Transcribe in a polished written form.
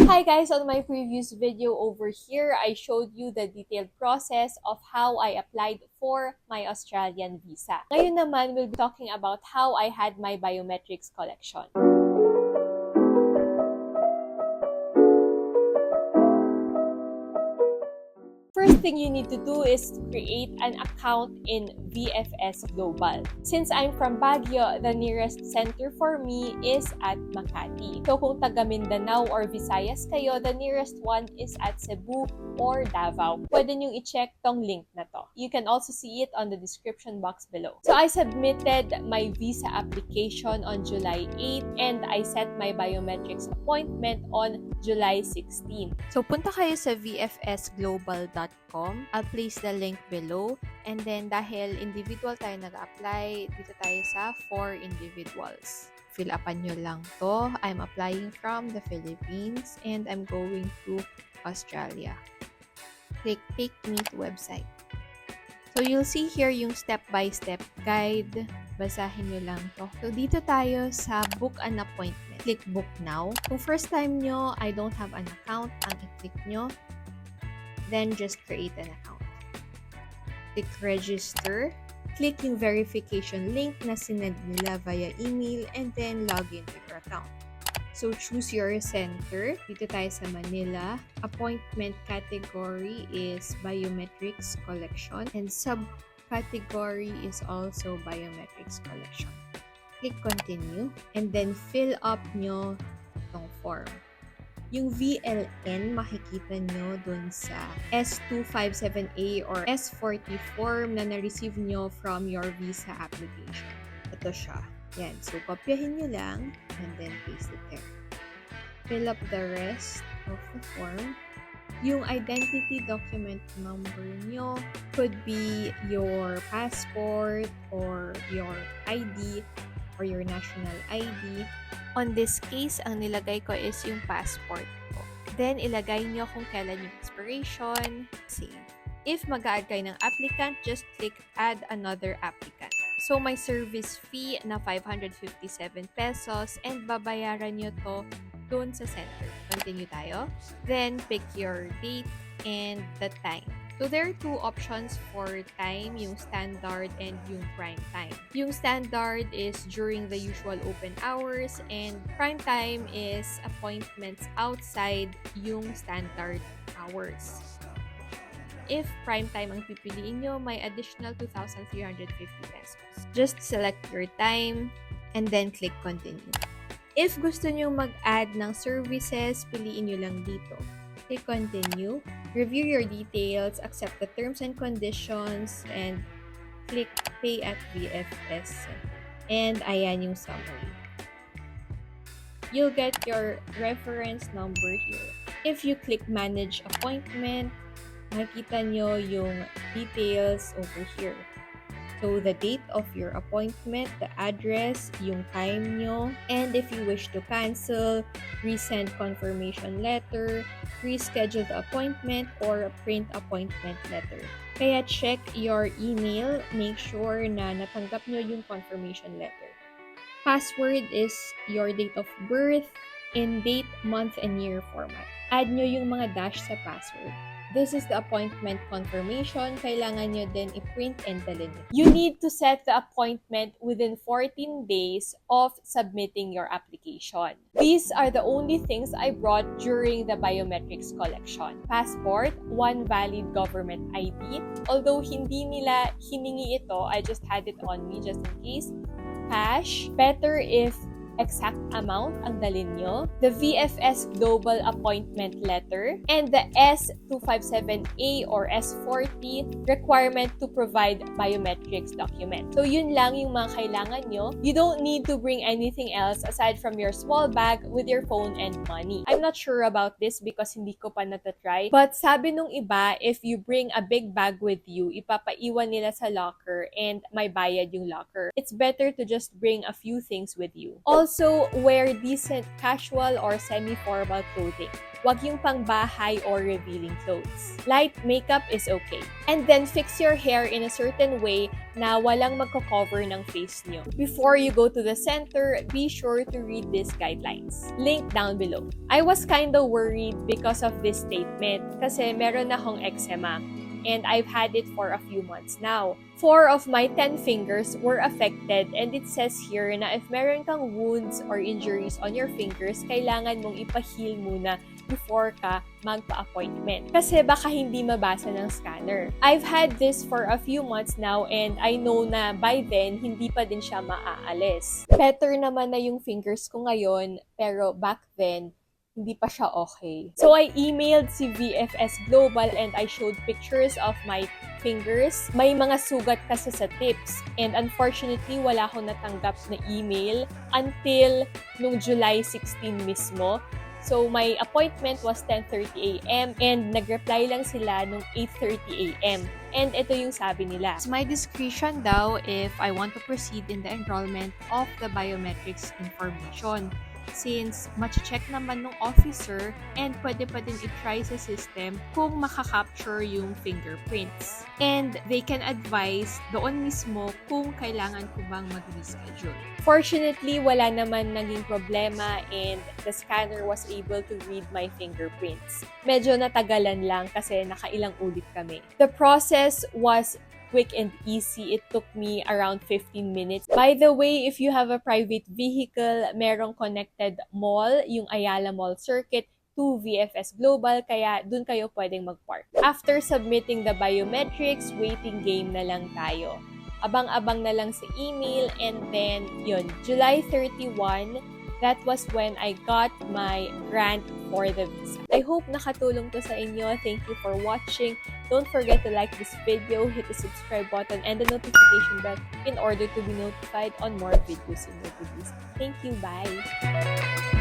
Hi guys, on my previous video over here, I showed you the detailed process of how I applied for my Australian visa. Ngayon naman, we'll be talking about how I had my biometrics collection. First thing you need to do is create an account in VFS Global. Since I'm from Baguio, the nearest center for me is at Makati. So kung taga Mindanao or Visayas kayo, the nearest one is at Cebu or Davao. Pwede niyong i-check tong link na to. You can also see it on the description box below. So I submitted my visa application on July 8 and I set my biometrics appointment on July 16. So punta kayo sa vfsglobal.com. I'll place the link below. And then dahil individual tayo nag-apply, dito tayo sa for individuals. Fill upan nyo lang to. I'm applying from the Philippines and I'm going to Australia. Click Take Me to website. So you'll see here yung step-by-step guide. Basahin nyo lang to. So dito tayo sa book an appointment. Click book now. Kung first time nyo, I don't have an account, ang i-click nyo, then just create an account. Click register. Click yung verification link na sinend nila via email and then log in to your account. So choose your center. Dito tayo sa Manila. Appointment category is Biometrics Collection and subcategory is also Biometrics Collection. Click continue and then fill up nyo itong form. Yung VLN, makikita nyo dun sa S257A or S40 form na na-receive nyo from your visa application. Ito siya. Yan. So, kopyahin nyo lang and then paste it there. Fill up the rest of the form. Yung identity document number nyo could be your passport or your ID or your national ID. On this case, ang nilagay ko is yung passport ko. Then, ilagay nyo kung kailan yung expiration. Save. If mag-a-add kayo ng applicant, just click Add Another Applicant. So, may service fee na 557 pesos and babayaran nyo to doon sa center. Continue tayo. Then, pick your date and the time. So, there are two options for time, yung standard and yung prime time. Yung standard is during the usual open hours and prime time is appointments outside yung standard hours. If prime time ang pipiliin nyo, may additional 2,350 pesos. Just select your time and then click continue. If gusto nyo mag-add ng services, piliin nyo lang dito. Click continue, review your details, accept the terms and conditions, and click pay at VFS. And ayan yung summary. You'll get your reference number here. If you click manage appointment, makikita nyo yung details over here. So, the date of your appointment, the address, yung time nyo, and if you wish to cancel, resend confirmation letter, reschedule the appointment, or print appointment letter. Kaya check your email, make sure na natanggap nyo yung confirmation letter. Password is your date of birth in date, month, and year format. Add nyo yung mga dash sa password. This is the appointment confirmation. Kailangan nyo din i-print and dalhin. You need to set the appointment within 14 days of submitting your application. These are the only things I brought during the biometrics collection. Passport, one valid government ID. Although hindi nila hiningi ito, I just had it on me just in case. Cash, better if exact amount ang dalhin nyo, the VFS Global Appointment Letter, and the S257A or S40 requirement to provide biometrics document. So yun lang yung mga kailangan nyo. You don't need to bring anything else aside from your small bag with your phone and money. I'm not sure about this because hindi ko pa natatry. But sabi nung iba, if you bring a big bag with you, ipapaiwan nila sa locker and may bayad yung locker. It's better to just bring a few things with you. Also, wear decent casual or semi-formal clothing. Huwag yung pangbahay or revealing clothes. Light makeup is okay. And then fix your hair in a certain way na walang magko-cover ng face nyo. Before you go to the center, be sure to read these guidelines. Link down below. I was kinda worried because of this statement kasi meron akong eczema and I've had it for a few months now. 4 of my 10 fingers were affected and it says here na if meron kang wounds or injuries on your fingers, kailangan mong ipa-heal muna before ka magpa-appointment. Kasi baka hindi mabasa ng scanner. I've had this for a few months now and I know na by then, hindi pa din siya maaalis. Better naman na yung fingers ko ngayon, pero back then, hindi pa siya okay. So I emailed si VFS Global and I showed pictures of my fingers. May mga sugat kasi sa tips. And unfortunately, wala akong natanggap na email until nung July 16 mismo. So, my appointment was 10:30 a.m. and nag-reply lang sila nung 8:30 a.m. And ito yung sabi nila. It's my discretion daw if I want to proceed in the enrollment of the biometrics information. Since mache-check naman ng officer and pwede pa din i-try sa system kung makaka-capture yung fingerprints. And they can advise doon mismo kung kailangan ko bang mag-reschedule. Fortunately, wala naman naging problema and the scanner was able to read my fingerprints. Medyo natagalan lang kasi nakailang ulit kami. The process was quick and easy. It took me around 15 minutes. By the way, if you have a private vehicle, merong connected mall, yung Ayala Mall Circuit, to VFS Global, kaya dun kayo pwedeng mag-park. After submitting the biometrics, waiting game na lang tayo. Abang-abang na lang sa email, and then, yun, July 31, that was when I got my grant for the visa. I hope nakatulong to sa inyo. Thank you for watching. Don't forget to like this video, hit the subscribe button and the notification bell in order to be notified on more videos in your release. Thank you. Bye!